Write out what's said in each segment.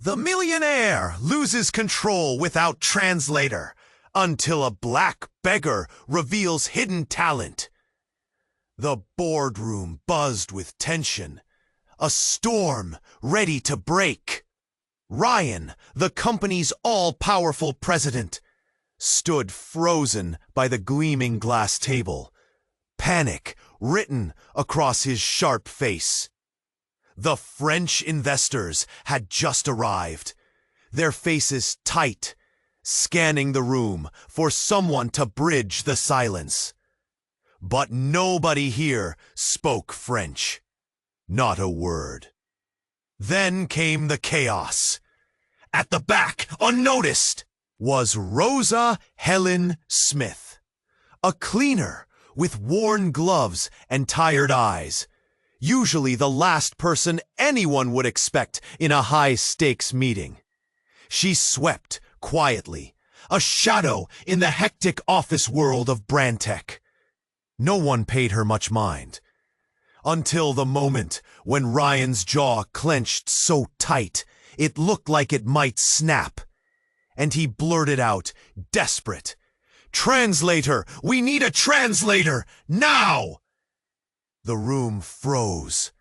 The millionaire loses control without translator until a black beggar reveals hidden talent. The boardroom buzzed with tension, a storm ready to break. Ryan, the company's all-powerful president, stood frozen by the gleaming glass table, panic written across his sharp face. The French investors had just arrived, their faces tight, scanning the room for someone to bridge the silence. But nobody here spoke French. Not a word. Then came the chaos. At the back, unnoticed, was Rosa Helen Smith, a cleaner with worn gloves and tired eyes, usually the last person anyone would expect in a high-stakes meeting. She swept quietly, a shadow in the hectic office world of Brandtech. No one paid her much mind, until the moment when Ryan's jaw clenched so tight it looked like it might snap, and he blurted out, desperate, "Translator! We need a translator! Now!" The room froze.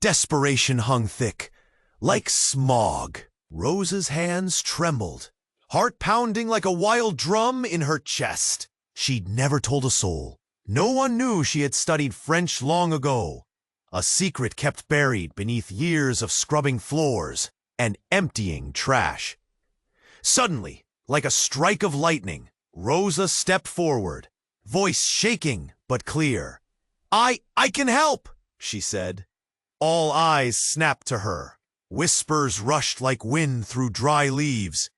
Desperation hung thick, like smog. Rosa's hands trembled, heart pounding like a wild drum in her chest. She'd never told a soul. No one knew she had studied French long ago, a secret kept buried beneath years of scrubbing floors and emptying trash. Suddenly, like a strike of lightning, Rosa stepped forward, voice shaking but clear. I can help," she said. All eyes snapped to her. Whispers rushed like wind through dry leaves.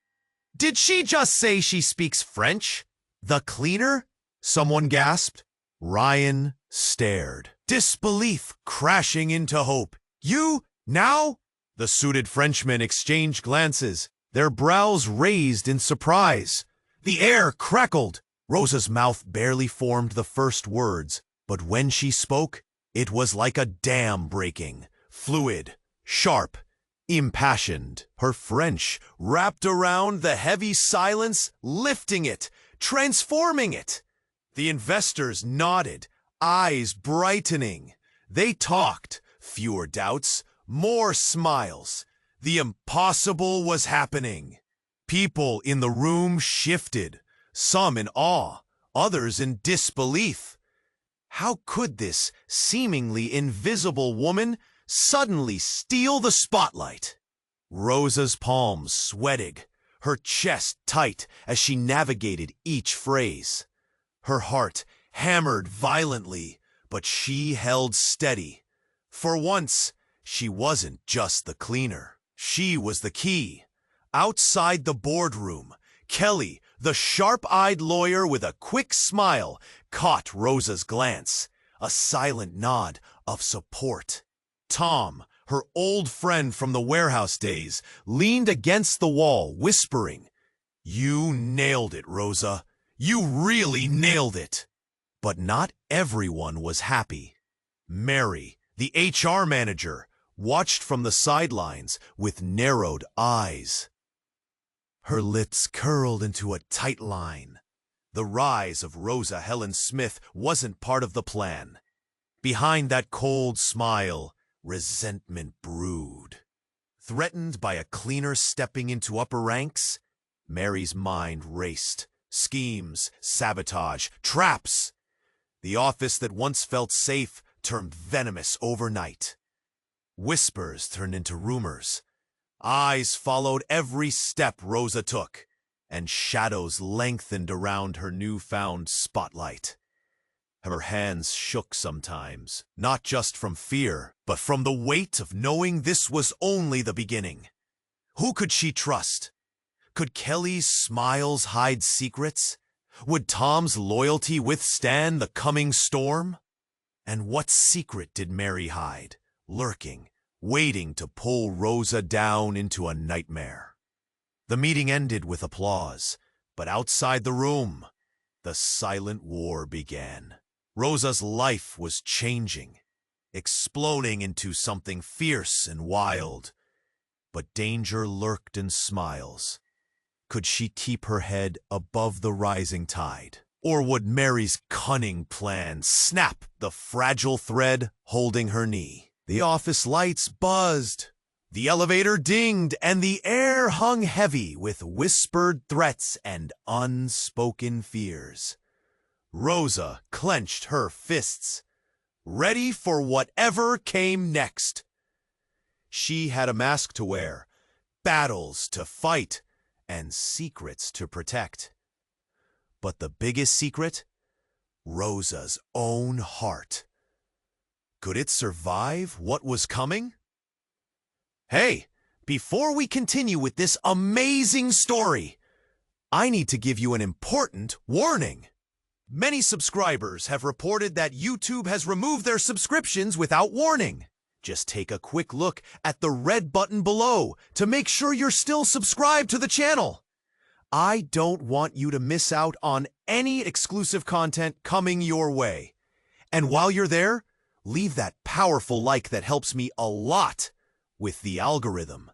"Did she just say she speaks French? The cleaner?" someone gasped. Ryan stared, disbelief crashing into hope. "You? Now?" The suited Frenchmen exchanged glances, their brows raised in surprise. The air crackled. Rosa's mouth barely formed the first words, but when she spoke, it was like a dam breaking, fluid, sharp, impassioned. Her French wrapped around the heavy silence, lifting it, transforming it. The investors nodded, eyes brightening. They talked, fewer doubts, more smiles. The impossible was happening. People in the room shifted, some in awe, others in disbelief. How could this seemingly invisible woman suddenly steal the spotlight? Rosa's palms sweated, her chest tight as she navigated each phrase. Her heart hammered violently, but she held steady. For once, she wasn't just the cleaner. She was the key. Outside the boardroom, Kelly, the sharp-eyed lawyer with a quick smile, caught Rosa's glance, a silent nod of support. Tom, her old friend from the warehouse days, leaned against the wall, whispering, "You nailed it, Rosa. You really nailed it." But not everyone was happy. Mary, the HR manager, watched from the sidelines with narrowed eyes. Her lips curled into a tight line. The rise of Rosa Helen Smith wasn't part of the plan. Behind that cold smile, resentment brewed. Threatened by a cleaner stepping into upper ranks, Mary's mind raced. Schemes, sabotage, traps. The office that once felt safe turned venomous overnight. Whispers turned into rumors. Eyes followed every step Rosa took, and shadows lengthened around her newfound spotlight. Her hands shook sometimes, not just from fear, but from the weight of knowing this was only the beginning. Who could she trust? Could Kelly's smiles hide secrets? Would Tom's loyalty withstand the coming storm? And what secret did Mary hide, lurking, waiting to pull Rosa down into a nightmare? The meeting ended with applause, but outside the room, the silent war began. Rosa's life was changing, exploding into something fierce and wild. But danger lurked in smiles. Could she keep her head above the rising tide? Or would Mary's cunning plan snap the fragile thread holding her knee? The office lights buzzed, the elevator dinged, and the air hung heavy with whispered threats and unspoken fears. Rosa clenched her fists, ready for whatever came next. She had a mask to wear, battles to fight, and secrets to protect. But the biggest secret? Rosa's own heart. Could it survive what was coming? Hey, before we continue with this amazing story, I need to give you an important warning. Many subscribers have reported that YouTube has removed their subscriptions without warning. Just take a quick look at the red button below to make sure you're still subscribed to the channel. I don't want you to miss out on any exclusive content coming your way. And while you're there, leave that powerful like that helps me a lot with the algorithm.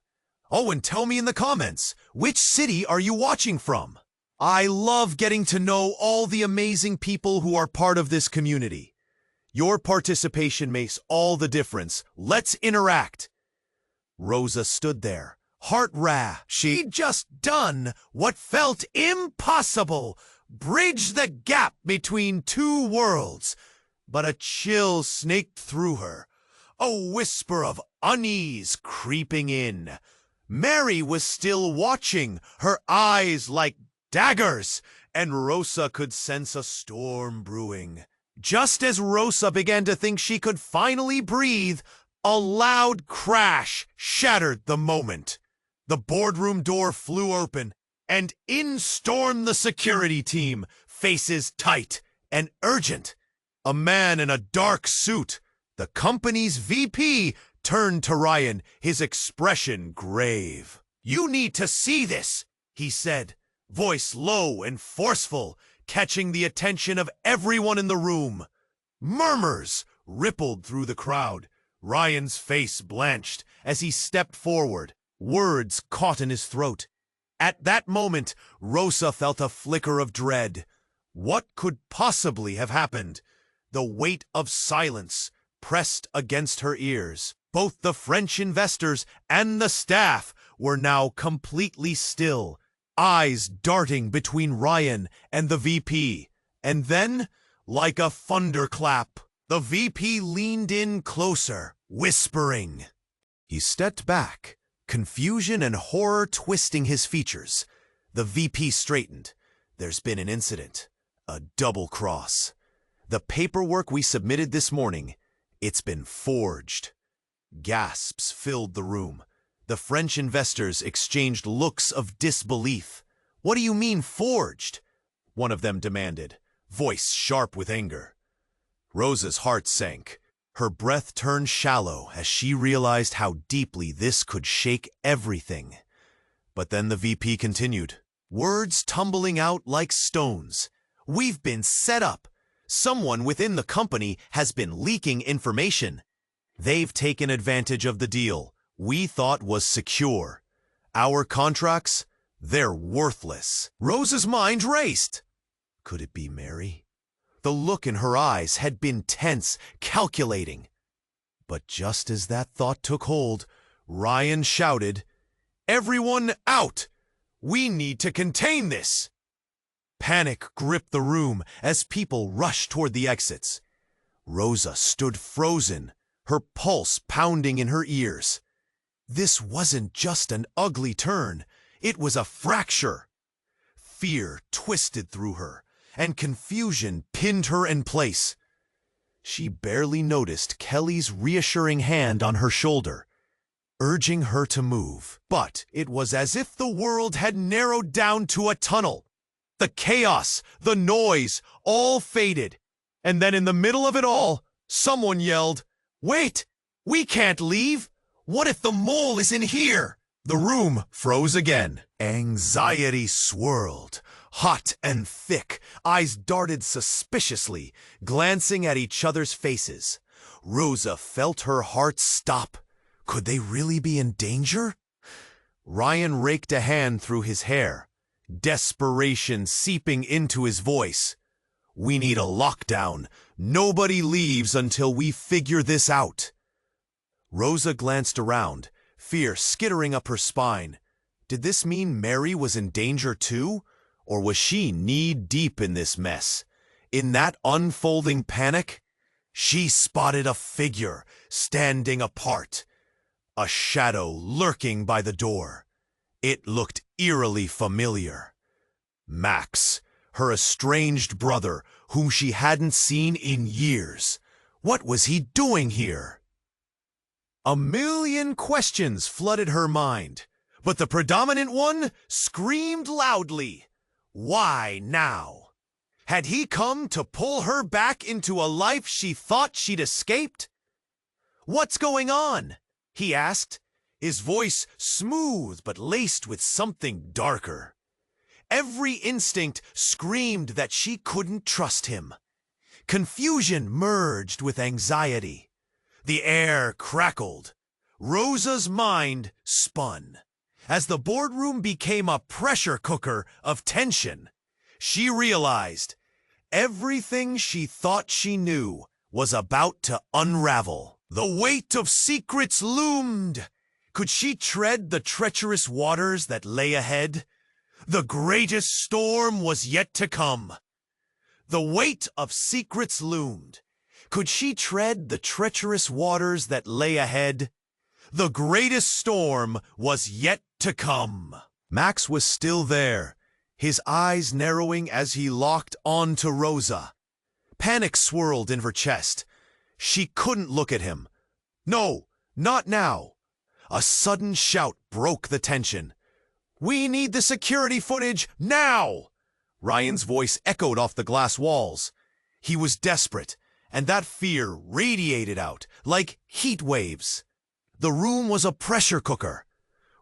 Oh, and tell me in the comments, which city are you watching from? I love getting to know all the amazing people who are part of this community. Your participation makes all the difference. Let's interact. Rosa stood there, heart rash. She'd just done what felt impossible, bridge the gap between two worlds. But a chill snaked through her, a whisper of unease creeping in. Mary was still watching, her eyes like daggers, and Rosa could sense a storm brewing. Just as Rosa began to think she could finally breathe, a loud crash shattered the moment. The boardroom door flew open, and in stormed the security team, faces tight and urgent. A man in a dark suit, the company's VP, turned to Ryan, his expression grave. "You need to see this," he said, voice low and forceful, catching the attention of everyone in the room. Murmurs rippled through the crowd. Ryan's face blanched as he stepped forward, words caught in his throat. At that moment, Rosa felt a flicker of dread. What could possibly have happened? The weight of silence pressed against her ears. Both the French investors and the staff were now completely still, eyes darting between Ryan and the VP. And then, like a thunderclap, the VP leaned in closer, whispering. He stepped back, confusion and horror twisting his features. The VP straightened. There's been an incident. A double cross. The paperwork we submitted this morning, it's been forged. Gasps filled the room. The French investors exchanged looks of disbelief. "What do you mean forged?" one of them demanded, voice sharp with anger. Rosa's heart sank. Her breath turned shallow as she realized how deeply this could shake everything. But then the VP continued, words tumbling out like stones. "We've been set up. Someone within the company has been leaking information. They've taken advantage of the deal we thought was secure. Our contracts, they're worthless." Rosa's mind raced. Could it be Mary? The look in her eyes had been tense, calculating. But just as that thought took hold, Ryan shouted, "Everyone out! We need to contain this!" Panic gripped the room as people rushed toward the exits. Rosa stood frozen, her pulse pounding in her ears. This wasn't just an ugly turn, it was a fracture. Fear twisted through her, and confusion pinned her in place. She barely noticed Kelly's reassuring hand on her shoulder, urging her to move. But it was as if the world had narrowed down to a tunnel. The chaos, the noise, all faded. And then in the middle of it all, someone yelled, "Wait! We can't leave! What if the mole is in here?" The room froze again. Anxiety swirled, hot and thick. Eyes darted suspiciously, glancing at each other's faces. Rosa felt her heart stop. Could they really be in danger? Ryan raked a hand through his hair, desperation seeping into his voice. "We need a lockdown. Nobody leaves until we figure this out." Rosa glanced around, fear skittering up her spine. Did this mean Mary was in danger too? Or was she knee-deep in this mess? In that unfolding panic, she spotted a figure standing apart, a shadow lurking by the door. It looked eerily familiar. Max, her estranged brother, whom she hadn't seen in years. What was he doing here? A million questions flooded her mind, but the predominant one screamed loudly. Why now? Had he come to pull her back into a life she thought she'd escaped? "What's going on?" he asked, his voice smooth but laced with something darker. Every instinct screamed that she couldn't trust him. Confusion merged with anxiety. The air crackled. Rosa's mind spun. As the boardroom became a pressure cooker of tension, she realized everything she thought she knew was about to unravel. The weight of secrets loomed. Could she tread the treacherous waters that lay ahead? The greatest storm was yet to come. The weight of secrets loomed. Could she tread the treacherous waters that lay ahead? The greatest storm was yet to come. Max was still there, his eyes narrowing as he locked on to Rosa. Panic swirled in her chest. She couldn't look at him. No, not now. A sudden shout broke the tension. "We need the security footage now!" Ryan's voice echoed off the glass walls. He was desperate, and that fear radiated out like heat waves. The room was a pressure cooker.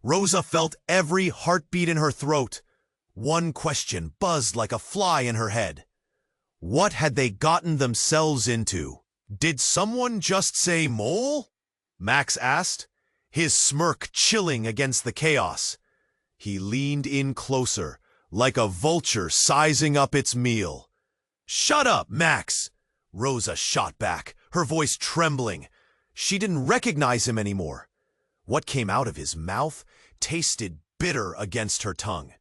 Rosa felt every heartbeat in her throat. One question buzzed like a fly in her head. What had they gotten themselves into? "Did someone just say mole?" Max asked, his smirk chilling against the chaos. He leaned in closer, like a vulture sizing up its meal. "Shut up, Max!" Rosa shot back, her voice trembling. She didn't recognize him anymore. What came out of his mouth tasted bitter against her tongue.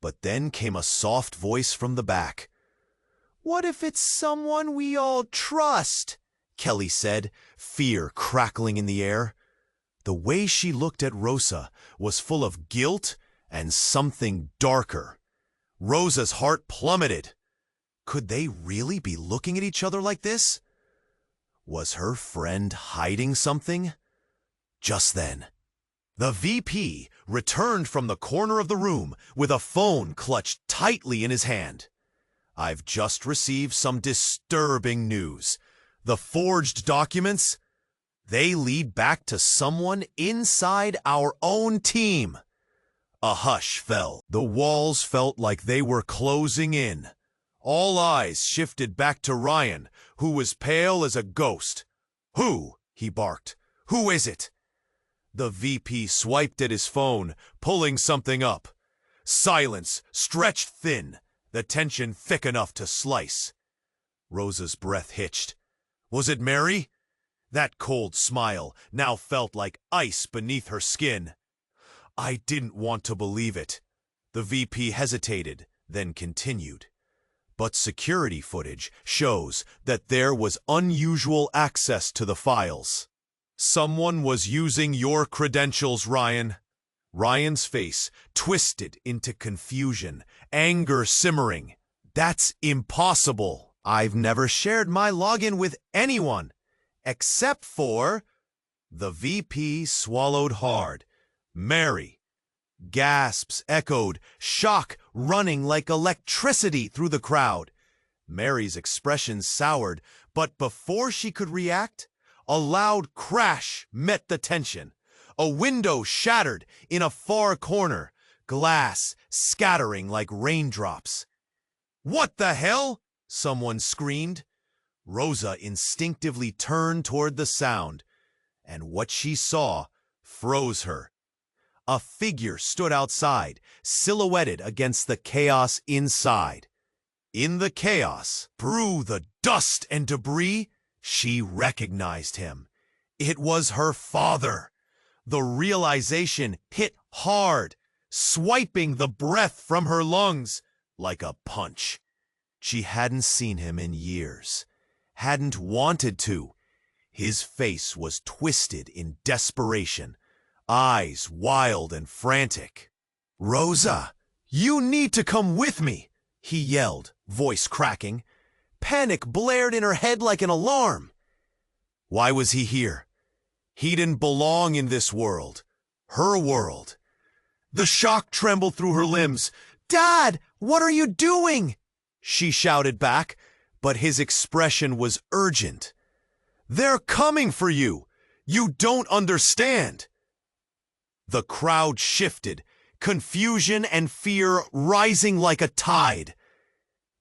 But then came a soft voice from the back. "What if it's someone we all trust?" Kelly said, fear crackling in the air. The way she looked at Rosa was full of guilt and something darker. Rosa's heart plummeted. Could they really be looking at each other like this? Was her friend hiding something? Just then, the VP returned from the corner of the room with a phone clutched tightly in his hand. "I've just received some disturbing news. The forged documents, they lead back to someone inside our own team." A hush fell. The walls felt like they were closing in. All eyes shifted back to Ryan, who was pale as a ghost. "Who?" he barked. "Who is it?" The VP swiped at his phone, pulling something up. Silence stretched thin, the tension thick enough to slice. Rosa's breath hitched. Was it Mary? That cold smile now felt like ice beneath her skin. "I didn't want to believe it." The VP hesitated, then continued. "But security footage shows that there was unusual access to the files. Someone was using your credentials, Ryan." Ryan's face twisted into confusion, anger simmering. "That's impossible. I've never shared my login with anyone, except for..." The VP swallowed hard. "Mary." Gasps echoed, shock running like electricity through the crowd. Mary's expression soured, but before she could react, a loud crash met the tension. A window shattered in a far corner, glass scattering like raindrops. "What the hell?" someone screamed. Rosa instinctively turned toward the sound, and what she saw froze her. A figure stood outside, silhouetted against the chaos inside. In the chaos, through the dust and debris, she recognized him. It was her father. The realization hit hard, swiping the breath from her lungs like a punch. She hadn't seen him in years, hadn't wanted to. His face was twisted in desperation, eyes wild and frantic. "Rosa, you need to come with me," he yelled, voice cracking. Panic blared in her head like an alarm. Why was he here? He didn't belong in this world, her world. The shock trembled through her limbs. "Dad, what are you doing?" she shouted back, but his expression was urgent. "They're coming for you. You don't understand." The crowd shifted, confusion and fear rising like a tide.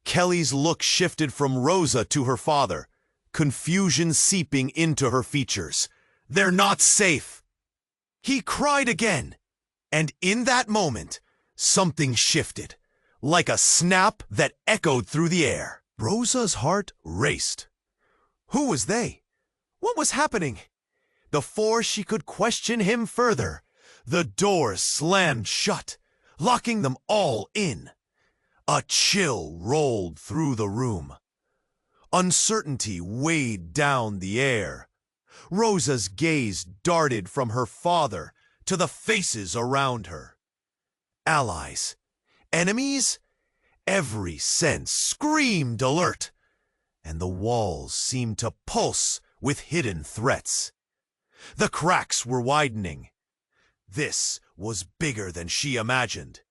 Kelly's look shifted from Rosa to her father, confusion seeping into her features. "They're not safe." He cried again, and in that moment, something shifted, like a snap that echoed through the air. Rosa's heart raced. Who was they? What was happening? Before she could question him further, the doors slammed shut, locking them all in. A chill rolled through the room. Uncertainty weighed down the air. Rosa's gaze darted from her father to the faces around her. Allies? Enemies? Every sense screamed alert, and the walls seemed to pulse with hidden threats. The cracks were widening. This was bigger than she imagined.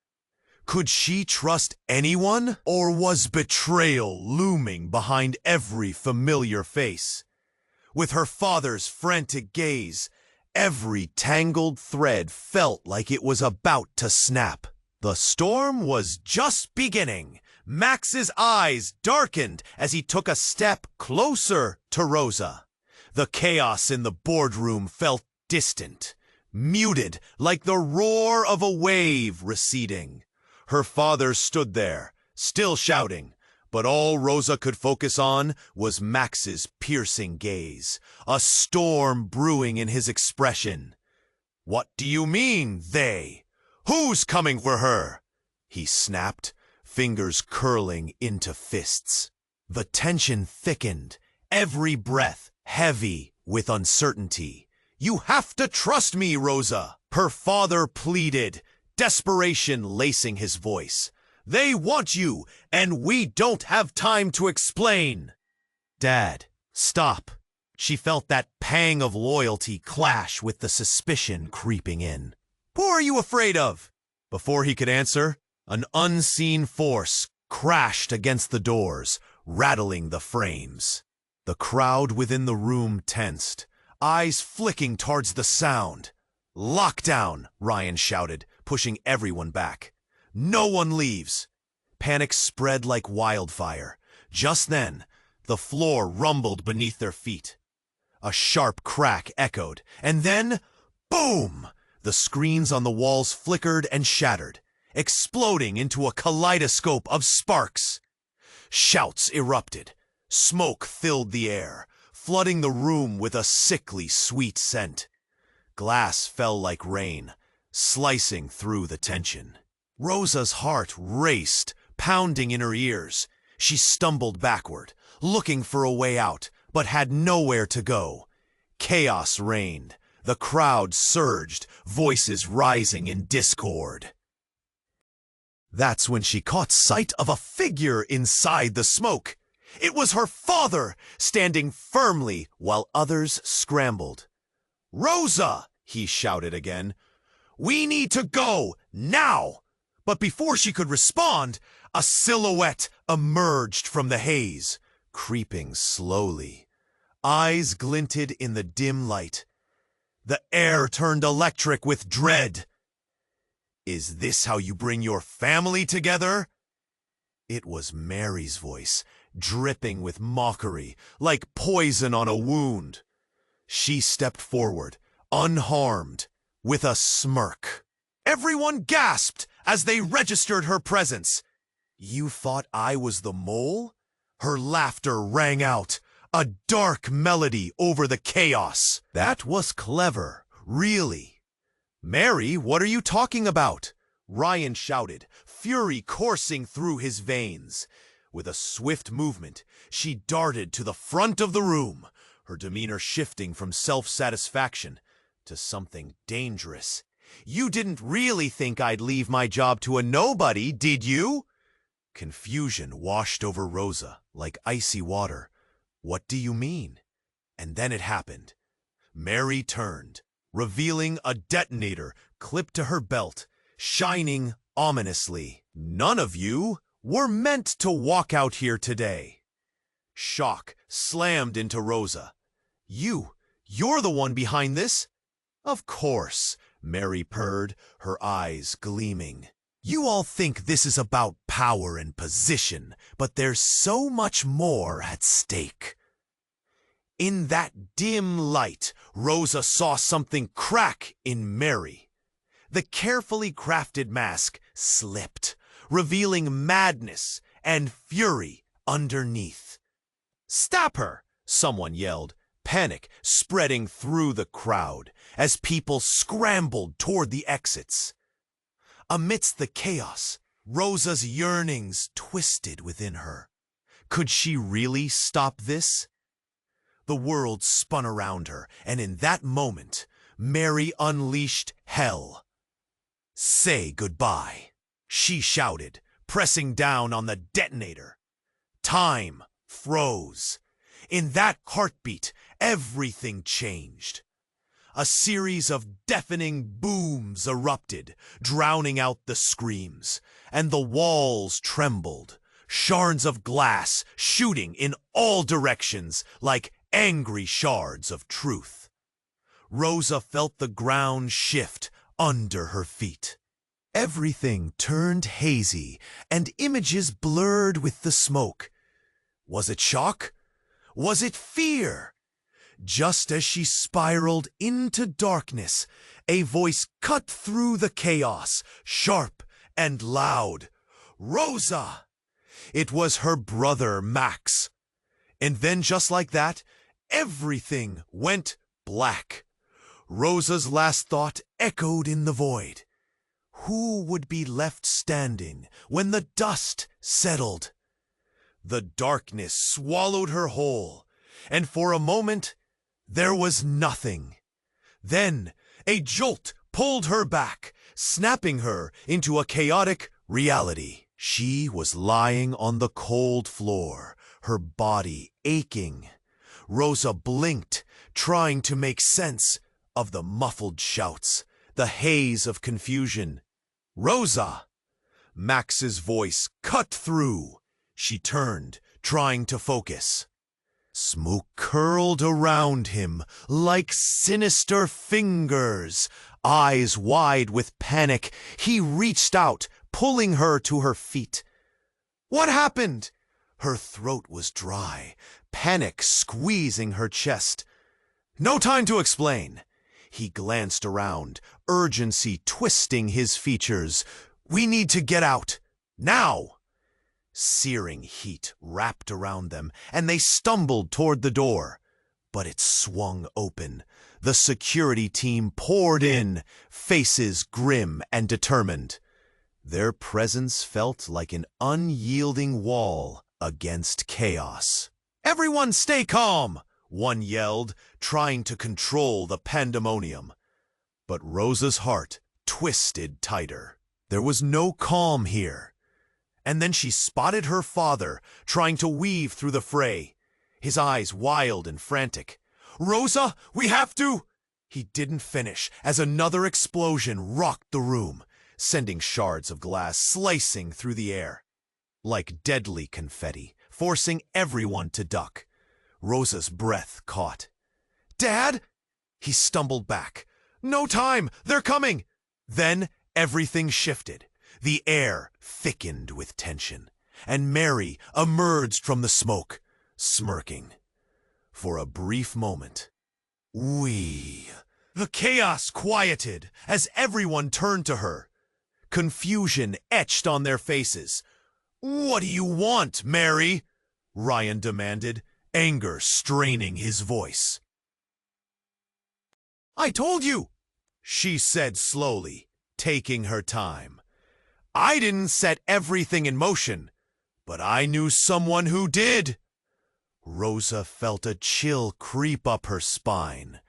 Could she trust anyone, or was betrayal looming behind every familiar face? With her father's frantic gaze, every tangled thread felt like it was about to snap. The storm was just beginning. Max's eyes darkened as he took a step closer to Rosa. The chaos in the boardroom felt distant, muted like the roar of a wave receding. Her father stood there, still shouting, but all Rosa could focus on was Max's piercing gaze, a storm brewing in his expression. "What do you mean, they? Who's coming for her?" he snapped, fingers curling into fists. The tension thickened, every breath heavy with uncertainty. "You have to trust me, Rosa," her father pleaded, desperation lacing his voice. "They want you, and we don't have time to explain." "Dad, stop." She felt that pang of loyalty clash with the suspicion creeping in. "Who are you afraid of?" Before he could answer, an unseen force crashed against the doors, rattling the frames. The crowd within the room tensed, eyes flicking towards the sound. "Lockdown!" Ryan shouted, pushing everyone back. "No one leaves!" Panic spread like wildfire. Just then, the floor rumbled beneath their feet. A sharp crack echoed, and then, boom! The screens on the walls flickered and shattered, exploding into a kaleidoscope of sparks. Shouts erupted. Smoke filled the air, flooding the room with a sickly sweet scent. Glass fell like rain, slicing through the tension. Rosa's heart raced, pounding in her ears. She stumbled backward, looking for a way out, but had nowhere to go. Chaos reigned. The crowd surged, voices rising in discord. That's when she caught sight of a figure inside the smoke. It was her father, standing firmly while others scrambled. "Rosa!" he shouted again. "We need to go, now!" But before she could respond, a silhouette emerged from the haze, creeping slowly. Eyes glinted in the dim light. The air turned electric with dread. "Is this how you bring your family together?" It was Mary's voice, dripping with mockery, like poison on a wound. She stepped forward, unharmed, with a smirk. Everyone gasped as they registered her presence. You thought I was the mole? Her laughter rang out, a dark melody over the chaos. That was clever, really. Mary, what are you talking about? Ryan shouted, fury coursing through his veins. With a swift movement, she darted to the front of the room, her demeanor shifting from self-satisfaction to something dangerous. You didn't really think I'd leave my job to a nobody, did you? Confusion washed over Rosa like icy water. What do you mean? And then it happened. Mary turned, revealing a detonator clipped to her belt, shining ominously. None of you were meant to walk out here today. Shock slammed into Rosa. You're the one behind this? Of course, Mary purred, her eyes gleaming. You all think this is about power and position, but there's so much more at stake. In that dim light, Rosa saw something crack in Mary. The carefully crafted mask slipped, revealing madness and fury underneath. Stop her! Someone yelled, panic spreading through the crowd as people scrambled toward the exits. Amidst the chaos, Rosa's yearnings twisted within her. Could she really stop this? The world spun around her, and in that moment, Mary unleashed hell. Say goodbye, she shouted, pressing down on the detonator. Time froze. In that heartbeat, everything changed. A series of deafening booms erupted, drowning out the screams, and the walls trembled, shards of glass shooting in all directions like angry shards of truth. Rosa felt the ground shift under her feet. Everything turned hazy, and images blurred with the smoke. Was it shock? Was it fear? Just as she spiraled into darkness, a voice cut through the chaos, sharp and loud. Rosa! It was her brother, Max. And then just like that, everything went black. Rosa's last thought echoed in the void. Who would be left standing when the dust settled? The darkness swallowed her whole, and for a moment, there was nothing. Then a jolt pulled her back, snapping her into a chaotic reality. She was lying on the cold floor, her body aching. Rosa blinked, trying to make sense of the muffled shouts, the haze of confusion. Rosa! Max's voice cut through. She turned, trying to focus. Smoke curled around him like sinister fingers. Eyes wide with panic, he reached out, pulling her to her feet. What happened? Her throat was dry, panic squeezing her chest. No time to explain. He glanced around, urgency twisting his features. We need to get out. Now! Searing heat wrapped around them, and they stumbled toward the door. But it swung open. The security team poured in, faces grim and determined. Their presence felt like an unyielding wall against chaos. Everyone stay calm, one yelled, trying to control the pandemonium. But Rosa's heart twisted tighter. There was no calm here. And then she spotted her father, trying to weave through the fray, his eyes wild and frantic. Rosa, we have to... He didn't finish as another explosion rocked the room, sending shards of glass slicing through the air. Like deadly confetti, forcing everyone to duck. Rosa's breath caught. Dad? He stumbled back. No time! They're coming! Then everything shifted. The air thickened with tension, and Mary emerged from the smoke, smirking. For a brief moment, The chaos quieted as everyone turned to her. Confusion etched on their faces. "What do you want, Mary?" Ryan demanded, anger straining his voice. "I told you," she said slowly, taking her time. "I didn't set everything in motion, but I knew someone who did." Rosa felt a chill creep up her spine.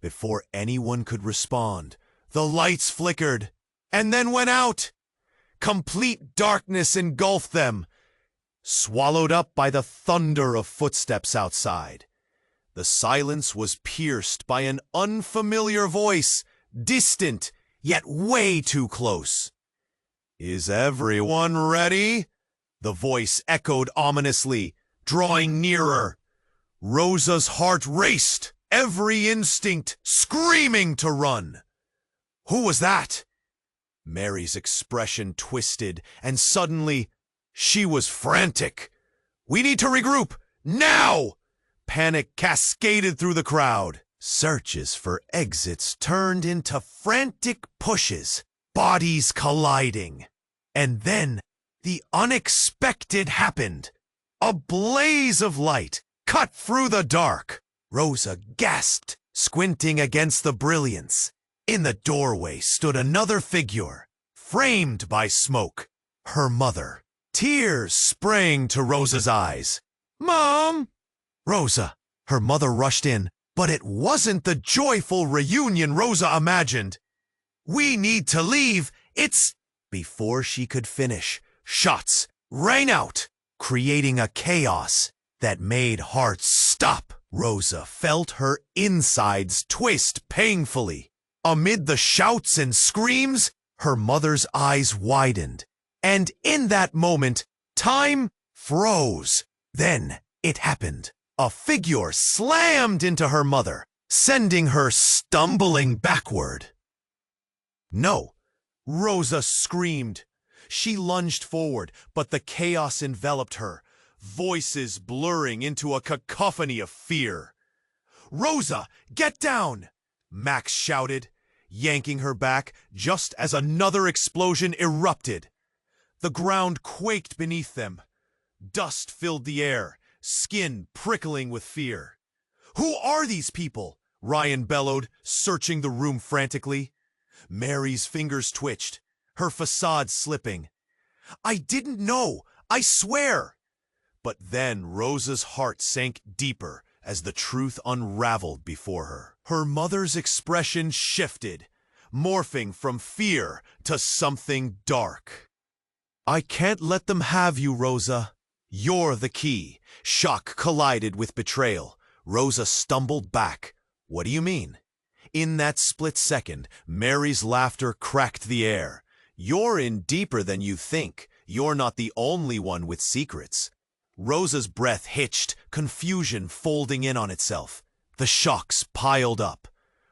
Before anyone could respond, the lights flickered and then went out. Complete darkness engulfed them, swallowed up by the thunder of footsteps outside. The silence was pierced by an unfamiliar voice, distant, yet way too close. "Is everyone ready?" The voice echoed ominously, drawing nearer. Rosa's heart raced, every instinct screaming to run. "Who was that?" Mary's expression twisted, and suddenly she was frantic. "We need to regroup, now!" Panic cascaded through the crowd. Searches for exits turned into frantic pushes, bodies colliding. And then the unexpected happened. A blaze of light cut through the dark. Rosa gasped, squinting against the brilliance. In the doorway stood another figure, framed by smoke. Her mother. Tears sprang to Rosa's eyes. "Mom!" Rosa. Her mother rushed in, but it wasn't the joyful reunion Rosa imagined. "We need to leave. It's—" Before she could finish, shots rang out, creating a chaos that made hearts stop. Rosa felt her insides twist painfully. Amid the shouts and screams, her mother's eyes widened. And in that moment, time froze. Then it happened. A figure slammed into her mother, sending her stumbling backward. "No!" Rosa screamed. She lunged forward, but the chaos enveloped her, voices blurring into a cacophony of fear. "Rosa, get down!" Max shouted, yanking her back just as another explosion erupted. The ground quaked beneath them. Dust filled the air, skin prickling with fear. "Who are these people?" Ryan bellowed, searching the room frantically. Mary's fingers twitched, her facade slipping. "I didn't know, I swear!" But then Rosa's heart sank deeper as the truth unraveled before her. Her mother's expression shifted, morphing from fear to something dark. "I can't let them have you, Rosa. You're the key." Shock collided with betrayal. Rosa stumbled back. "What do you mean?" In that split second, Mary's laughter cracked the air. "You're in deeper than you think. You're not the only one with secrets." Rosa's breath hitched, confusion folding in on itself. The shocks piled up.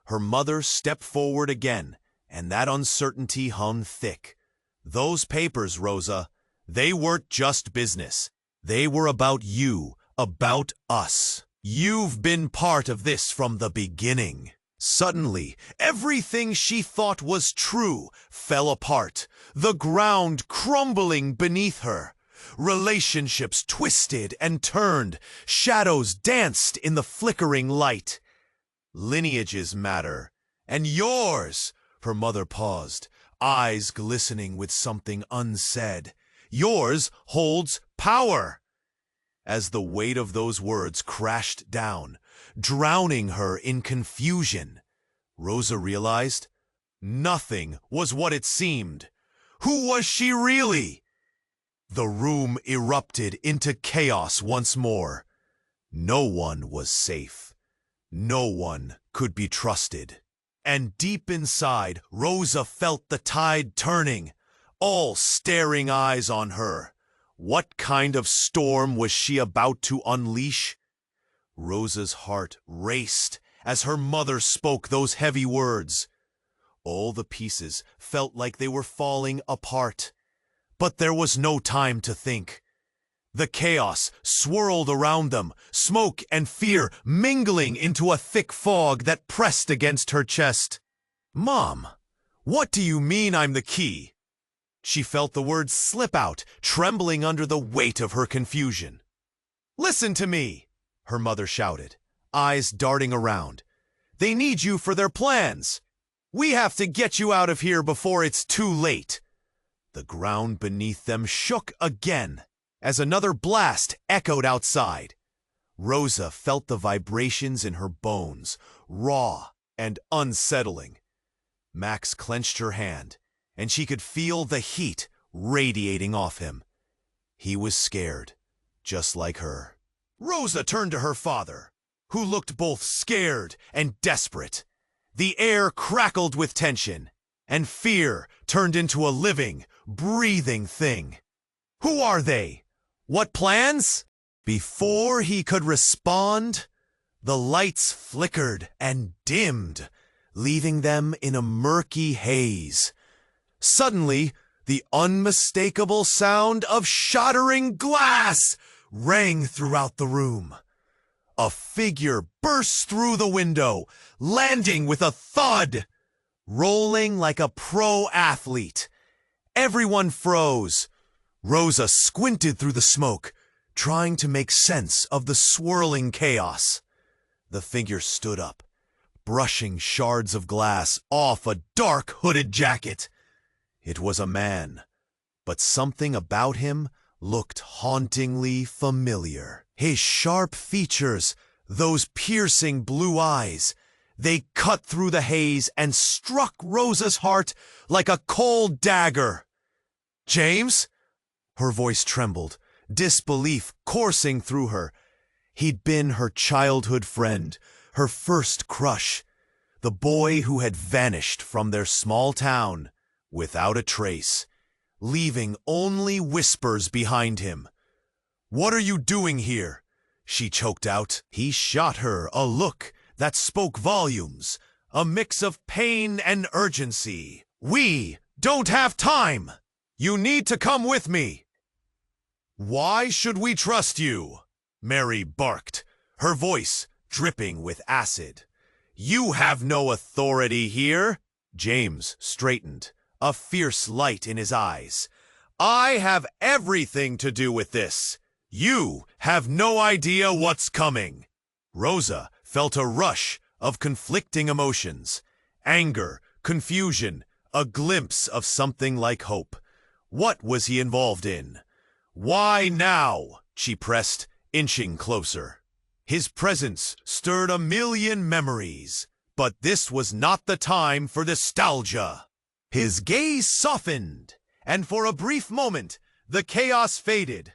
Her mother stepped forward again, and that uncertainty hung thick. "Those papers, Rosa, they weren't just business. They were about you, about us. You've been part of this from the beginning." Suddenly, everything she thought was true fell apart, the ground crumbling beneath her. Relationships twisted and turned, shadows danced in the flickering light. "Lineages matter, and yours," her mother paused, eyes glistening with something unsaid. "Yours holds power." As the weight of those words crashed down, drowning her in confusion, Rosa realized nothing was what it seemed. Who was she really? The room erupted into chaos once more. No one was safe. No one could be trusted. And deep inside, Rosa felt the tide turning, all staring eyes on her. What kind of storm was she about to unleash? Rosa's heart raced as her mother spoke those heavy words. All the pieces felt like they were falling apart. But there was no time to think. The chaos swirled around them, smoke and fear mingling into a thick fog that pressed against her chest. "Mom, what do you mean I'm the key?" She felt the words slip out, trembling under the weight of her confusion. "Listen to me," her mother shouted, eyes darting around. "They need you for their plans. We have to get you out of here before it's too late." The ground beneath them shook again as another blast echoed outside. Rosa felt the vibrations in her bones, raw and unsettling. Max clenched her hand, and she could feel the heat radiating off him. He was scared, just like her. Rosa turned to her father, who looked both scared and desperate. The air crackled with tension, and fear turned into a living, breathing thing. "Who are they? What plans?" Before he could respond, the lights flickered and dimmed, leaving them in a murky haze. Suddenly, the unmistakable sound of shattering glass rang throughout the room. A figure burst through the window, landing with a thud, rolling like a pro athlete. Everyone froze. Rosa squinted through the smoke, trying to make sense of the swirling chaos. The figure stood up, brushing shards of glass off a dark hooded jacket. It was a man, but something about him looked hauntingly familiar. His sharp features, those piercing blue eyes, they cut through the haze and struck Rosa's heart like a cold dagger. "James?" Her voice trembled, disbelief coursing through her. He'd been her childhood friend, her first crush, the boy who had vanished from their small town without a trace, leaving only whispers behind him. "What are you doing here?" she choked out. He shot her a look that spoke volumes, a mix of pain and urgency. "We don't have time! You need to come with me!" "Why should we trust you?" Mary barked, her voice dripping with acid. "You have no authority here." James straightened, a fierce light in his eyes. "I have everything to do with this. You have no idea what's coming." Rosa felt a rush of conflicting emotions, anger, confusion, a glimpse of something like hope. What was he involved in? "Why now?" she pressed, inching closer. His presence stirred a million memories, but this was not the time for nostalgia. His gaze softened, and for a brief moment, the chaos faded.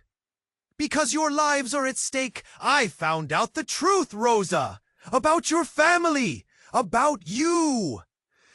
"Because your lives are at stake, I found out the truth, Rosa, about your family, about you."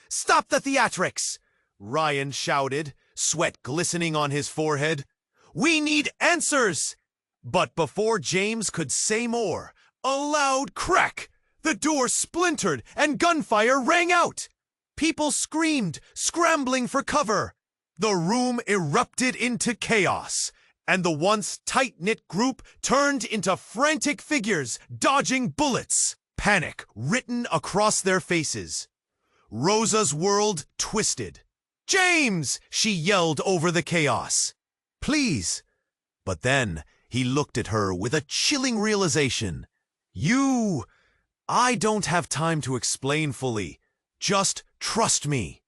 "Stop the theatrics!" Ryan shouted, sweat glistening on his forehead. "We need answers!" But before James could say more, a loud crack, the door splintered, and gunfire rang out. People screamed, scrambling for cover. The room erupted into chaos, and the once tight-knit group turned into frantic figures, dodging bullets, panic written across their faces. Rosa's world twisted. "James!" she yelled over the chaos. "Please." But then he looked at her with a chilling realization. I don't have time to explain fully. Just trust me."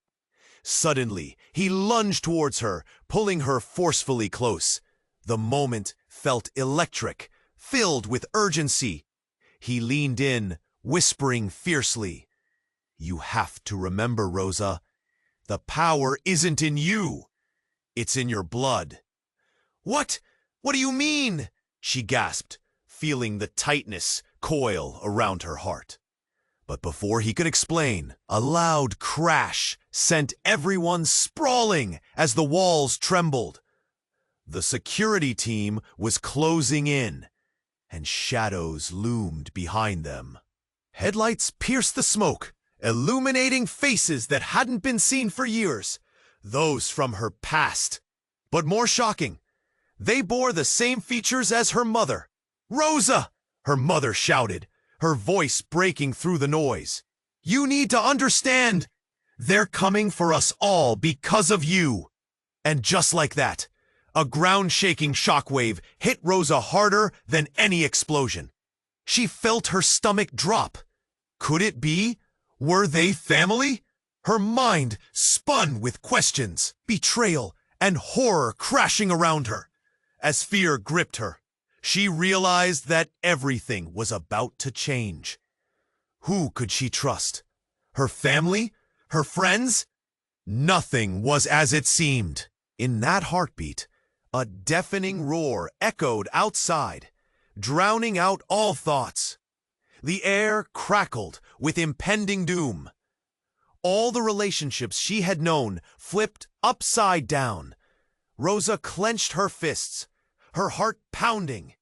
Suddenly, he lunged towards her, pulling her forcefully close. The moment felt electric, filled with urgency. He leaned in, whispering fiercely, "You have to remember, Rosa, the power isn't in you. It's in your blood." What do you mean?" she gasped, feeling the tightness coil around her heart. But before he could explain, a loud crash sent everyone sprawling as the walls trembled. The security team was closing in, and shadows loomed behind them. Headlights pierced the smoke, illuminating faces that hadn't been seen for years, those from her past. But more shocking, They bore the same features as her mother. "Rosa!" her mother shouted, her voice breaking through the noise. "You need to understand. They're coming for us all because of you." And just like that, a ground-shaking shockwave hit Rosa harder than any explosion. She felt her stomach drop. Could it be? Were they family? Her mind spun with questions, betrayal, and horror crashing around her. As fear gripped her, she realized that everything was about to change. Who could she trust? Her family? Her friends? Nothing was as it seemed. In that heartbeat, a deafening roar echoed outside, drowning out all thoughts. The air crackled with impending doom. All the relationships she had known flipped upside down. Rosa clenched her fists, her heart pounding.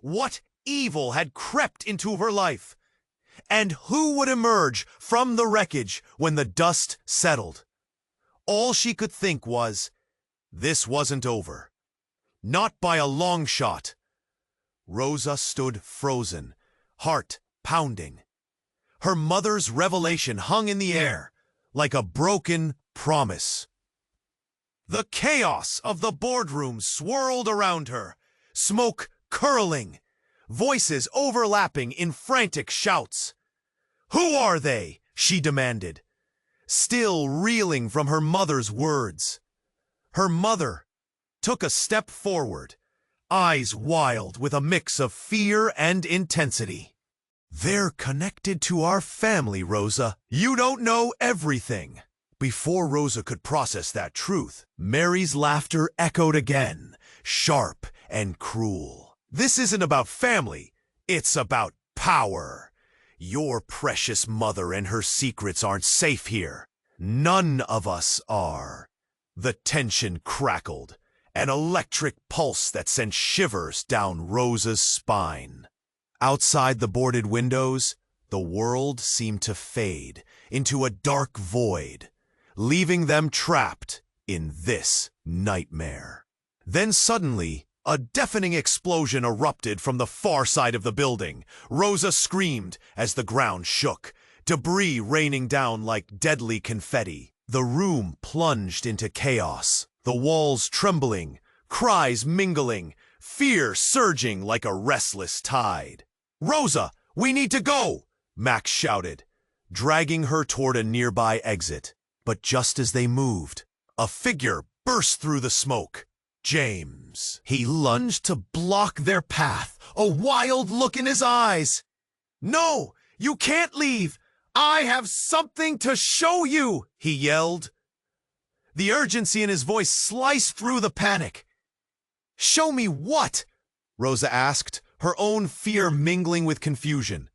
What evil had crept into her life? And who would emerge from the wreckage when the dust settled? All she could think was, this wasn't over. Not by a long shot. Rosa stood frozen, heart pounding. Her mother's revelation hung in the air, like a broken promise. The chaos of the boardroom swirled around her, smoke curling, voices overlapping in frantic shouts. "Who are they?" she demanded, still reeling from her mother's words. Her mother took a step forward, eyes wild with a mix of fear and intensity. "They're connected to our family, Rosa. You don't know everything." Before Rosa could process that truth, Mary's laughter echoed again, sharp and cruel. "This isn't about family, it's about power. Your precious mother and her secrets aren't safe here. None of us are." The tension crackled, an electric pulse that sent shivers down Rosa's spine. Outside the boarded windows, the world seemed to fade into a dark void, leaving them trapped in this nightmare. Then suddenly, a deafening explosion erupted from the far side of the building. Rosa screamed as the ground shook, debris raining down like deadly confetti. The room plunged into chaos, the walls trembling, cries mingling, fear surging like a restless tide. "Rosa, we need to go!" Max shouted, dragging her toward a nearby exit. But just as they moved, a figure burst through the smoke. James. He lunged to block their path, a wild look in his eyes. "No, you can't leave! I have something to show you!" he yelled. The urgency in his voice sliced through the panic. "Show me what?" Rosa asked, her own fear mingling with confusion.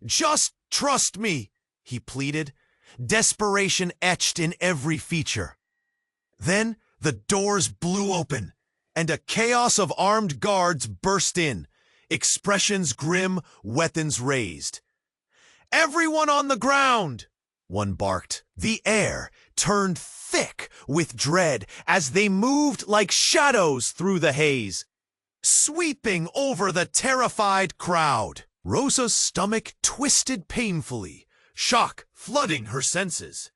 "Just trust me," he pleaded, desperation etched in every feature. Then the doors blew open, and a chaos of armed guards burst in, expressions grim, weapons raised. "Everyone on the ground!" one barked. The air turned thick with dread as they moved like shadows through the haze, sweeping over the terrified crowd. Rosa's stomach twisted painfully, shock flooding her senses.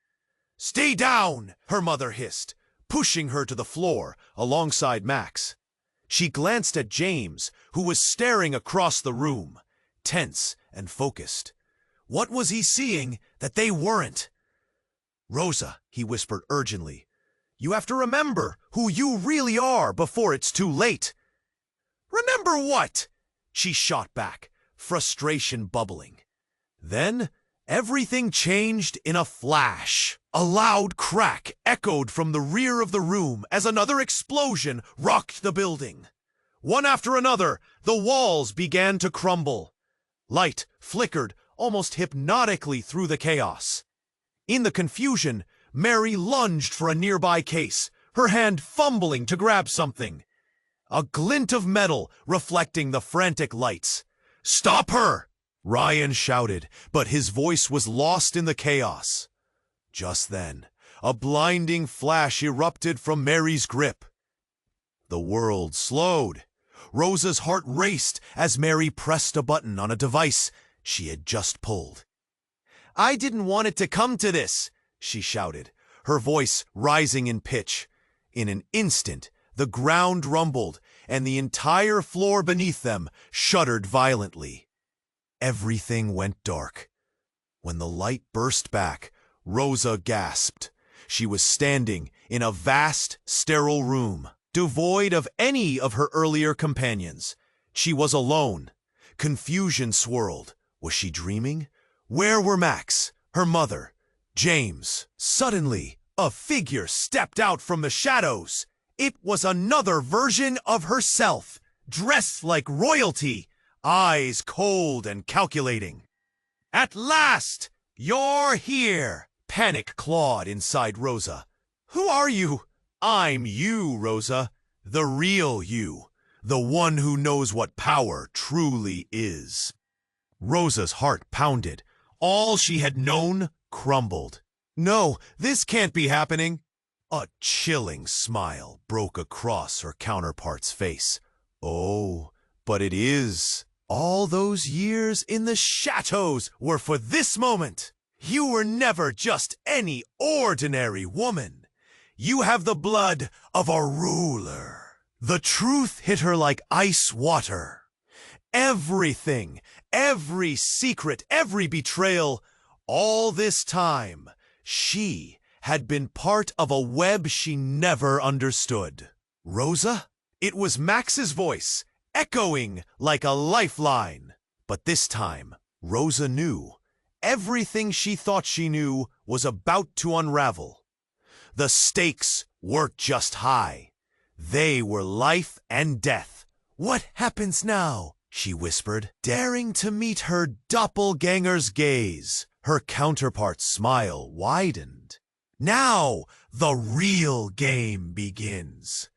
"Stay down!" her mother hissed, pushing her to the floor alongside Max. She glanced at James, who was staring across the room, tense and focused. What was he seeing that they weren't? "Rosa," he whispered urgently, "you have to remember who you really are before it's too late." "Remember what?" she shot back, frustration bubbling. Then everything changed in a flash. A loud crack echoed from the rear of the room as another explosion rocked the building. One after another, the walls began to crumble. Light flickered almost hypnotically through the chaos. In the confusion, Mary lunged for a nearby case, her hand fumbling to grab something. A glint of metal reflecting the frantic lights. "Stop her!" Ryan shouted, but his voice was lost in the chaos. Just then, a blinding flash erupted from Mary's grip. The world slowed. Rosa's heart raced as Mary pressed a button on a device she had just pulled. "I didn't want it to come to this," she shouted, her voice rising in pitch. In an instant, the ground rumbled, and the entire floor beneath them shuddered violently. Everything went dark. When the light burst back, Rosa gasped. She was standing in a vast, sterile room, devoid of any of her earlier companions. She was alone. Confusion swirled. Was she dreaming? Where were Max, her mother, James? Suddenly, a figure stepped out from the shadows. It was another version of herself, dressed like royalty, eyes cold and calculating. "At last, you're here!" Panic clawed inside Rosa. "Who are you?" "I'm you, Rosa. The real you. The one who knows what power truly is." Rosa's heart pounded. All she had known crumbled. "No, this can't be happening." A chilling smile broke across her counterpart's face. "Oh, but it is. All those years in the chateaus were for this moment. You were never just any ordinary woman. You have the blood of a ruler." The truth hit her like ice water. Everything, every secret, every betrayal, all this time, she had been part of a web she never understood. Rosa? It was Max's voice, echoing like a lifeline. But this time, Rosa knew. Everything she thought she knew was about to unravel. The stakes weren't just high. They were life and death. "What happens now?" she whispered, daring to meet her doppelganger's gaze. Her counterpart's smile widened. "Now the real game begins."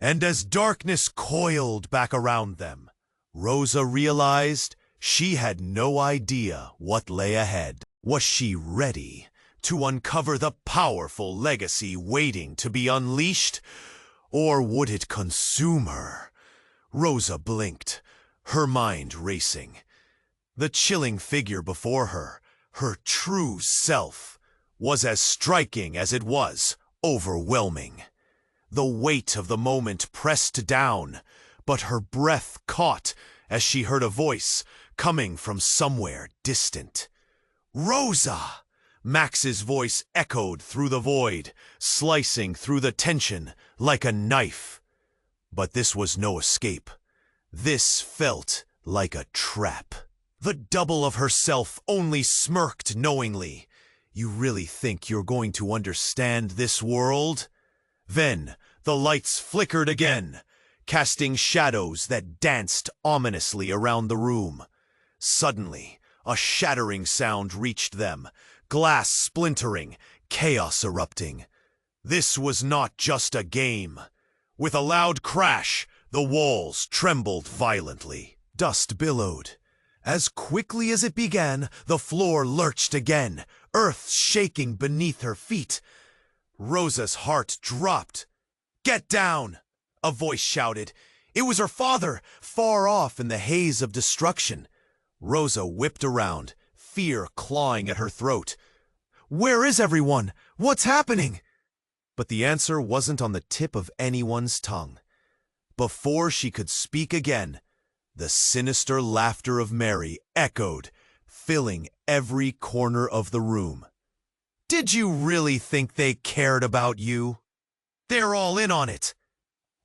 And as darkness coiled back around them, Rosa realized she had no idea what lay ahead. Was she ready to uncover the powerful legacy waiting to be unleashed? Or would it consume her? Rosa blinked, her mind racing. The chilling figure before her, her true self, was as striking as it was overwhelming. The weight of the moment pressed down, but her breath caught as she heard a voice coming from somewhere distant. "Rosa!" Max's voice echoed through the void, slicing through the tension like a knife. But this was no escape. This felt like a trap. The double of herself only smirked knowingly. "You really think you're going to understand this world?" Then the lights flickered again, casting shadows that danced ominously around the room. Suddenly, a shattering sound reached them, glass splintering, chaos erupting. This was not just a game. With a loud crash, the walls trembled violently. Dust billowed. As quickly as it began, the floor lurched again, earth shaking beneath her feet. Rosa's heart dropped. "Get down!" a voice shouted. It was her father, far off in the haze of destruction. Rosa whipped around, fear clawing at her throat. "Where is everyone? What's happening?" But the answer wasn't on the tip of anyone's tongue. Before she could speak again, the sinister laughter of Mary echoed, filling every corner of the room. "Did you really think they cared about you? They're all in on it."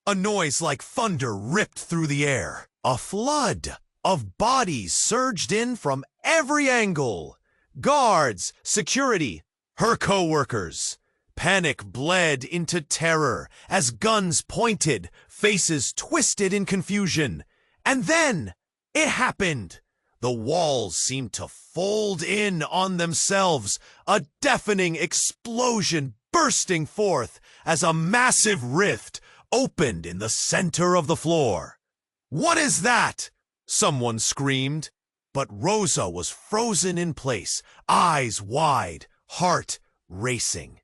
A noise like thunder ripped through the air. A flood of bodies surged in from every angle. Guards, security, her co-workers. Panic bled into terror as guns pointed, faces twisted in confusion. And then it happened. The walls seemed to fold in on themselves, a deafening explosion bursting forth as a massive rift opened in the center of the floor. "What is that?" someone screamed. But Rosa was frozen in place, eyes wide, heart racing.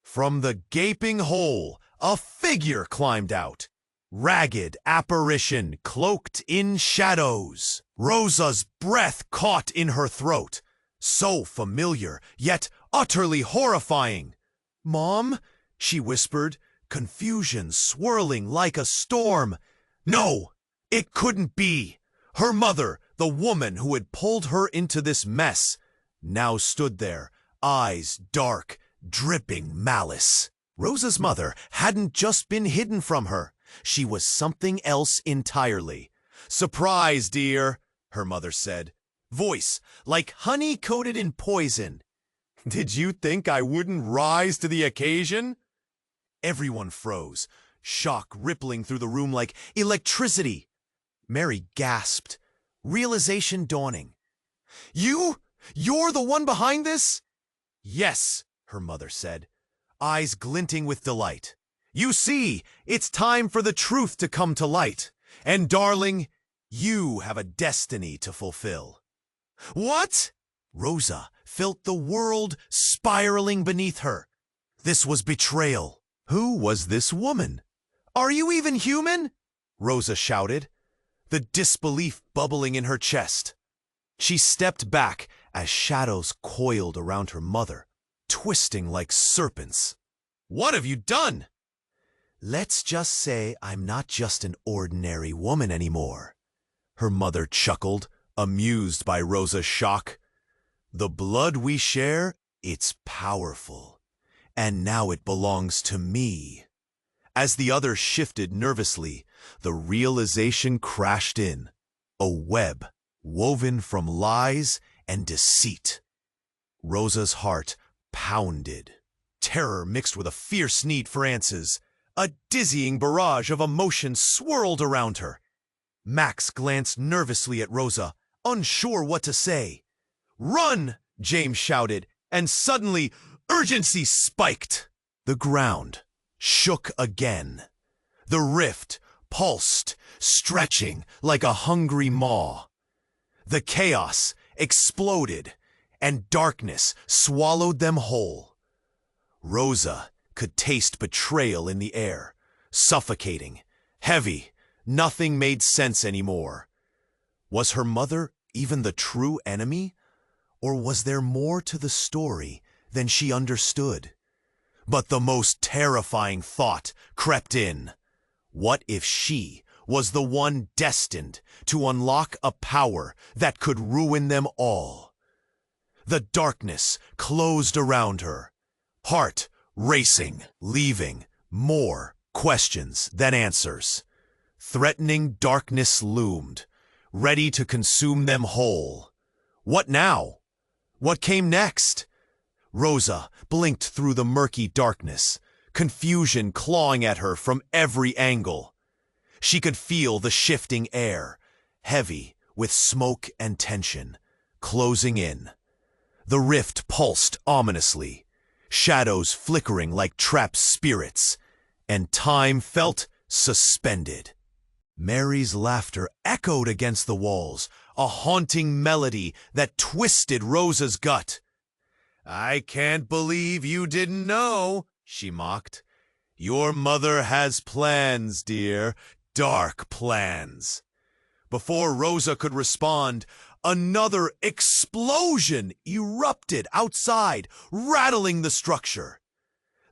From the gaping hole, a figure climbed out. Ragged apparition cloaked in shadows. Rosa's breath caught in her throat. So familiar, yet utterly horrifying. "Mom?" she whispered, confusion swirling like a storm. No, it couldn't be. Her mother, the woman who had pulled her into this mess, now stood there, eyes dark, dripping malice. Rosa's mother hadn't just been hidden from her. She was something else entirely. "Surprise, dear," her mother said, voice like honey coated in poison. "Did you think I wouldn't rise to the occasion?" Everyone froze, shock rippling through the room like electricity. Mary gasped, realization dawning. You're the one behind this?" "Yes," her mother said, eyes glinting with delight. "You see, it's time for the truth to come to light. And darling, you have a destiny to fulfill." "What?" Rosa felt the world spiraling beneath her. This was betrayal. Who was this woman? "Are you even human?" Rosa shouted, the disbelief bubbling in her chest. She stepped back as shadows coiled around her mother, twisting like serpents. "What have you done?" "Let's just say I'm not just an ordinary woman anymore," her mother chuckled, amused by Rosa's shock. "The blood we share, it's powerful. And now it belongs to me." As the other shifted nervously, the realization crashed in. A web woven from lies and deceit. Rosa's heart pounded. Terror mixed with a fierce need for answers. A dizzying barrage of emotions swirled around her. Max glanced nervously at Rosa, unsure what to say. "Run!" James shouted, and suddenly urgency spiked. The ground shook again. The rift pulsed, stretching like a hungry maw. The chaos exploded, and darkness swallowed them whole. Rosa could taste betrayal in the air, suffocating, heavy. Nothing made sense anymore. Was her mother even the true enemy? Or was there more to the story than she understood? But the most terrifying thought crept in. What if she was the one destined to unlock a power that could ruin them all? The darkness closed around her, heart racing, leaving more questions than answers. Threatening darkness loomed, ready to consume them whole. What now? What came next? Rosa blinked through the murky darkness, confusion clawing at her from every angle. She could feel the shifting air, heavy with smoke and tension, closing in. The rift pulsed ominously, shadows flickering like trapped spirits, and time felt suspended. Mary's laughter echoed against the walls, a haunting melody that twisted Rosa's gut. "I can't believe you didn't know," she mocked. "Your mother has plans, dear, dark plans." Before Rosa could respond, another explosion erupted outside, rattling the structure.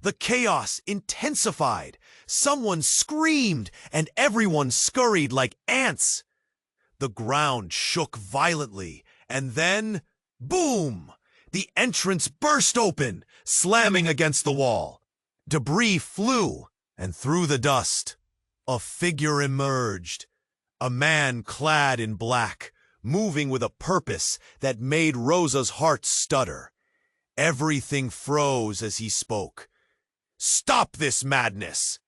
The chaos intensified. Someone screamed, and everyone scurried like ants. The ground shook violently, and then, boom! The entrance burst open, slamming against the wall. Debris flew, and through the dust, a figure emerged. A man clad in black, moving with a purpose that made Rosa's heart stutter. Everything froze as he spoke. "Stop this madness!"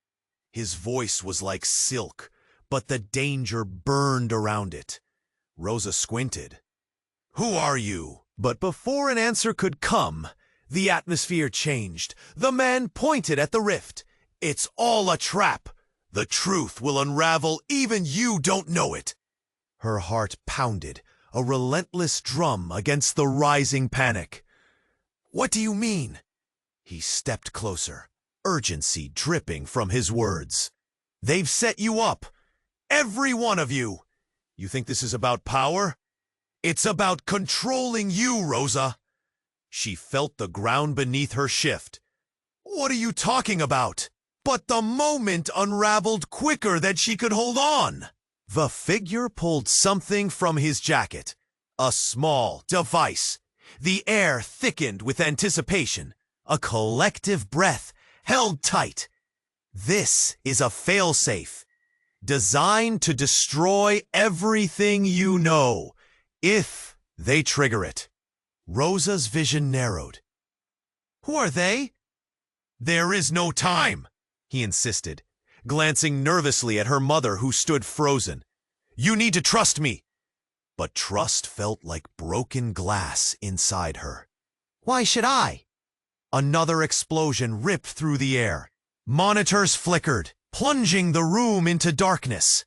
His voice was like silk, but the danger burned around it. Rosa squinted. "Who are you?" But before an answer could come, the atmosphere changed. The man pointed at the rift. "It's all a trap. The truth will unravel, even you don't know it." Her heart pounded, a relentless drum against the rising panic. "What do you mean?" He stepped closer, urgency dripping from his words. They've set you up. Every one of you. You think this is about power? It's about controlling you, Rosa. She felt the ground beneath her shift. What are you talking about? But the moment unraveled quicker than she could hold on. The figure pulled something from his jacket. A small device. The air thickened with anticipation. A collective breath held tight. This is a failsafe, designed to destroy everything you know, if they trigger it. Rosa's vision narrowed. Who are they? There is no time, he insisted, glancing nervously at her mother who stood frozen. You need to trust me. But trust felt like broken glass inside her. Why should I? Another explosion ripped through the air. Monitors flickered, plunging the room into darkness.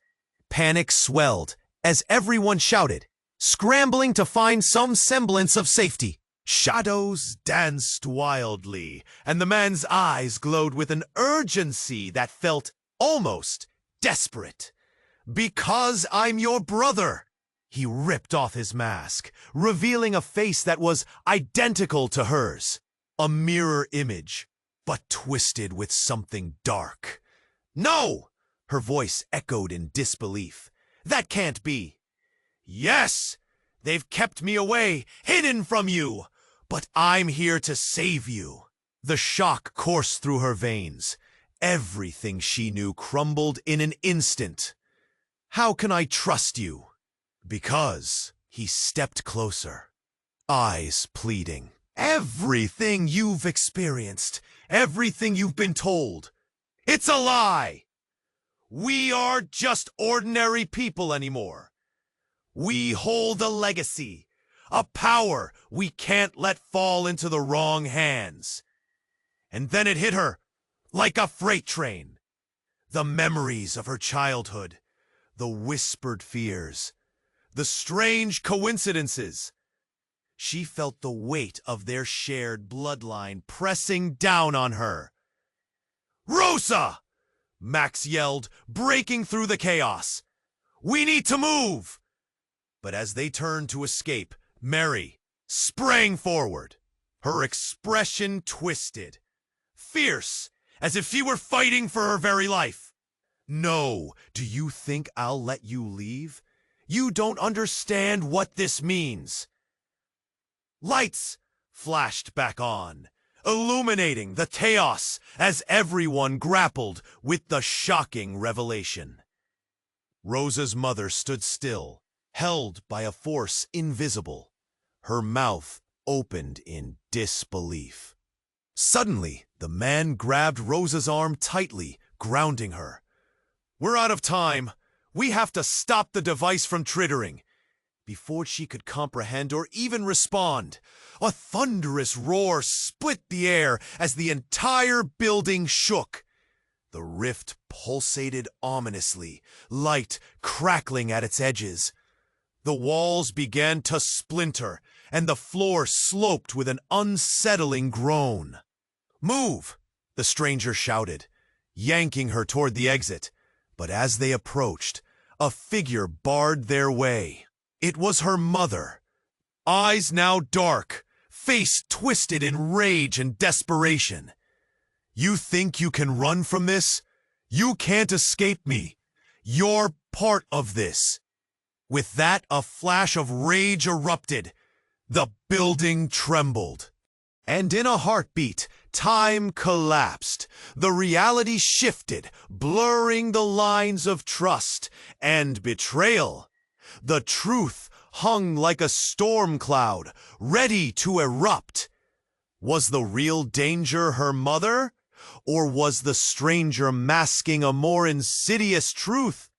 Panic swelled as everyone shouted, scrambling to find some semblance of safety. Shadows danced wildly, and the man's eyes glowed with an urgency that felt almost desperate. Because I'm your brother. He ripped off his mask, revealing a face that was identical to hers. A mirror image, but twisted with something dark. No! Her voice echoed in disbelief. That can't be. Yes! They've kept me away, hidden from you! But I'm here to save you. The shock coursed through her veins. Everything she knew crumbled in an instant. How can I trust you? Because he stepped closer, eyes pleading. Everything you've experienced, everything you've been told, it's a lie. We aren't just ordinary people anymore. We hold a legacy, a power we can't let fall into the wrong hands. And then it hit her like a freight train. The memories of her childhood, the whispered fears, the strange coincidences. She felt the weight of their shared bloodline pressing down on her. Rosa! Max yelled, breaking through the chaos. We need to move! But as they turned to escape, Mary sprang forward. Her expression twisted, fierce, as if she were fighting for her very life. No, do you think I'll let you leave? You don't understand what this means. Lights flashed back on, illuminating the chaos as everyone grappled with the shocking revelation. Rosa's mother stood still, held by a force invisible. Her mouth opened in disbelief. Suddenly, the man grabbed Rosa's arm tightly, grounding her. We're out of time. We have to stop the device from triggering. Before she could comprehend or even respond, a thunderous roar split the air as the entire building shook. The rift pulsated ominously, light crackling at its edges. The walls began to splinter, and the floor sloped with an unsettling groan. Move! The stranger shouted, yanking her toward the exit. But as they approached, a figure barred their way. It was her mother. Eyes now dark, face twisted in rage and desperation. You think you can run from this? You can't escape me. You're part of this. With that, a flash of rage erupted. The building trembled. And in a heartbeat, time collapsed. The reality shifted, blurring the lines of trust and betrayal. The truth hung like a storm cloud, ready to erupt. Was the real danger her mother? Or was the stranger masking a more insidious truth?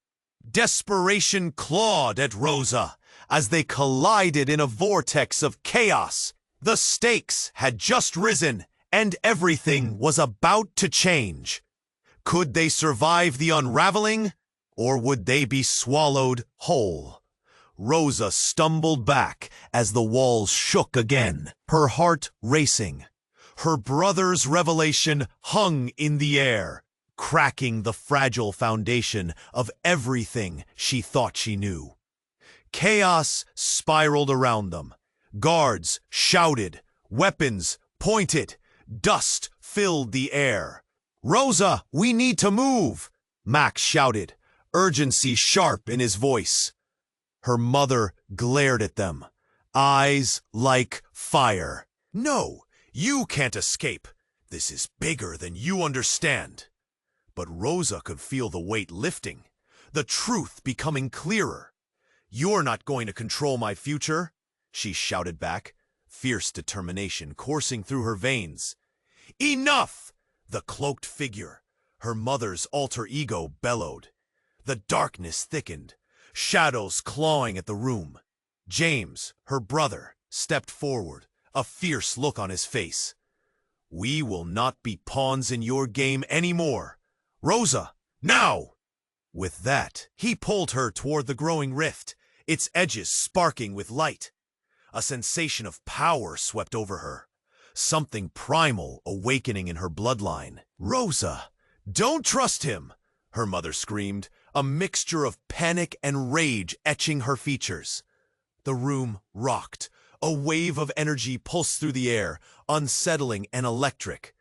Desperation clawed at Rosa as they collided in a vortex of chaos. The stakes had just risen, and everything was about to change. Could they survive the unraveling, or would they be swallowed whole? Rosa stumbled back as the walls shook again, her heart racing. Her brother's revelation hung in the air, cracking the fragile foundation of everything she thought she knew. Chaos spiraled around them. Guards shouted, weapons pointed, dust filled the air. "Rosa, we need to move!" Max shouted, urgency sharp in his voice. Her mother glared at them, eyes like fire. "No, you can't escape. This is bigger than you understand." But Rosa could feel the weight lifting, the truth becoming clearer. "You're not going to control my future," she shouted back, fierce determination coursing through her veins. "Enough!" The cloaked figure, her mother's alter ego, bellowed. The darkness thickened, shadows clawing at the room. James, her brother, stepped forward, a fierce look on his face. "We will not be pawns in your game anymore. Rosa, now!" With that, he pulled her toward the growing rift, its edges sparking with light. A sensation of power swept over her, something primal awakening in her bloodline. "Rosa, don't trust him!" her mother screamed, a mixture of panic and rage etching her features. The room rocked. A wave of energy pulsed through the air, unsettling and electric.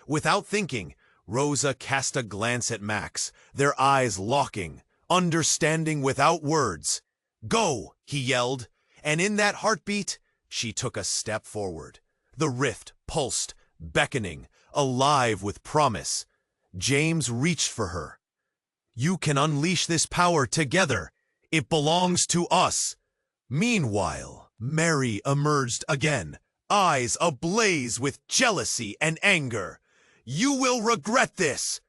Without thinking, Rosa cast a glance at Max, their eyes locking, understanding without words. "Go!" he yelled, and in that heartbeat, she took a step forward. The rift pulsed, beckoning, alive with promise. James reached for her. "You can unleash this power together. It belongs to us." Meanwhile, Mary emerged again, eyes ablaze with jealousy and anger. "You will regret this!"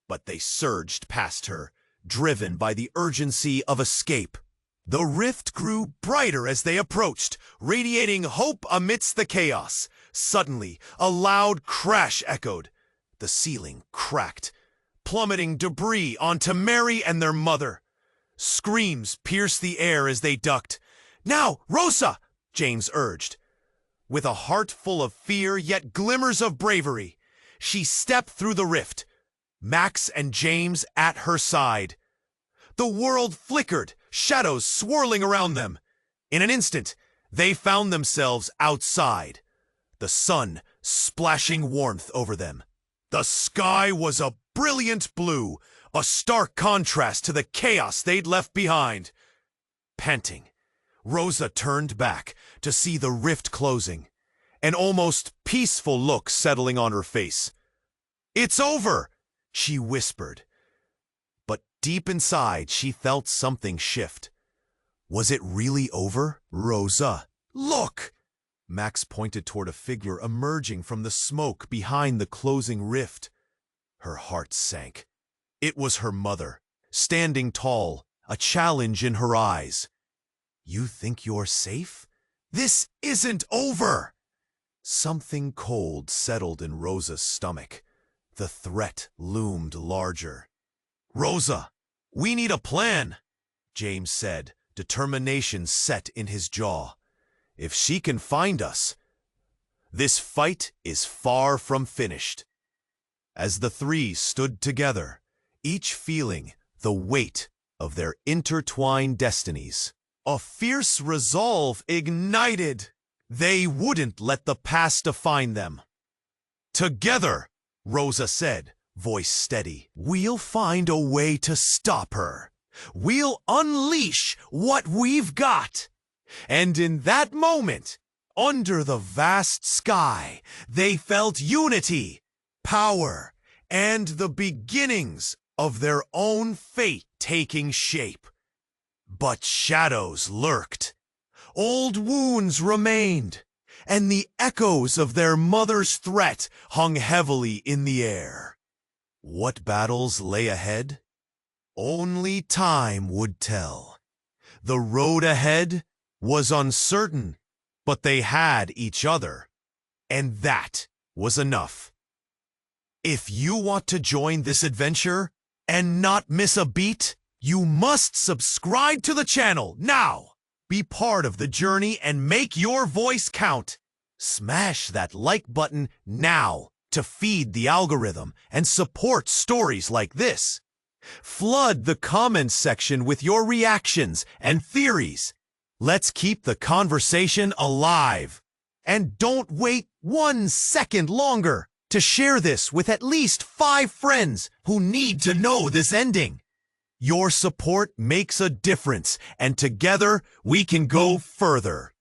But they surged past her, driven by the urgency of escape. The rift grew brighter as they approached, radiating hope amidst the chaos. Suddenly, a loud crash echoed. The ceiling cracked, plummeting debris onto Mary and their mother. Screams pierced the air as they ducked. "Now, Rosa!" James urged. With a heart full of fear yet glimmers of bravery, she stepped through the rift, Max and James at her side. The world flickered, shadows swirling around them. In an instant, they found themselves outside, the sun splashing warmth over them. The sky was a brilliant blue, a stark contrast to the chaos they'd left behind. Panting, Rosa turned back to see the rift closing, an almost peaceful look settling on her face. "It's over!" she whispered. But deep inside, she felt something shift. Was it really over? "Rosa, look!" Max pointed toward a figure emerging from the smoke behind the closing rift. Her heart sank. It was her mother, standing tall, a challenge in her eyes. "You think you're safe? This isn't over!" Something cold settled in Rosa's stomach. The threat loomed larger. "Rosa, we need a plan," James said, determination set in his jaw. "If she can find us, this fight is far from finished." As the three stood together, each feeling the weight of their intertwined destinies, a fierce resolve ignited. They wouldn't let the past define them. "Together," Rosa said, voice steady, "we'll find a way to stop her. We'll unleash what we've got." And in that moment, under the vast sky, they felt unity, power, and the beginnings of their own fate taking shape. But shadows lurked. Old wounds remained, and the echoes of their mother's threat hung heavily in the air. What battles lay ahead? Only time would tell. The road ahead was uncertain, but they had each other, and that was enough. If you want to join this adventure and not miss a beat, you must subscribe to the channel now. Be part of the journey and make your voice count. Smash that like button now to feed the algorithm and support stories like this. Flood the comments section with your reactions and theories. Let's keep the conversation alive. And don't wait 1 second longer to share this with at least 5 friends who need to know this ending. Your support makes a difference, and together we can go further.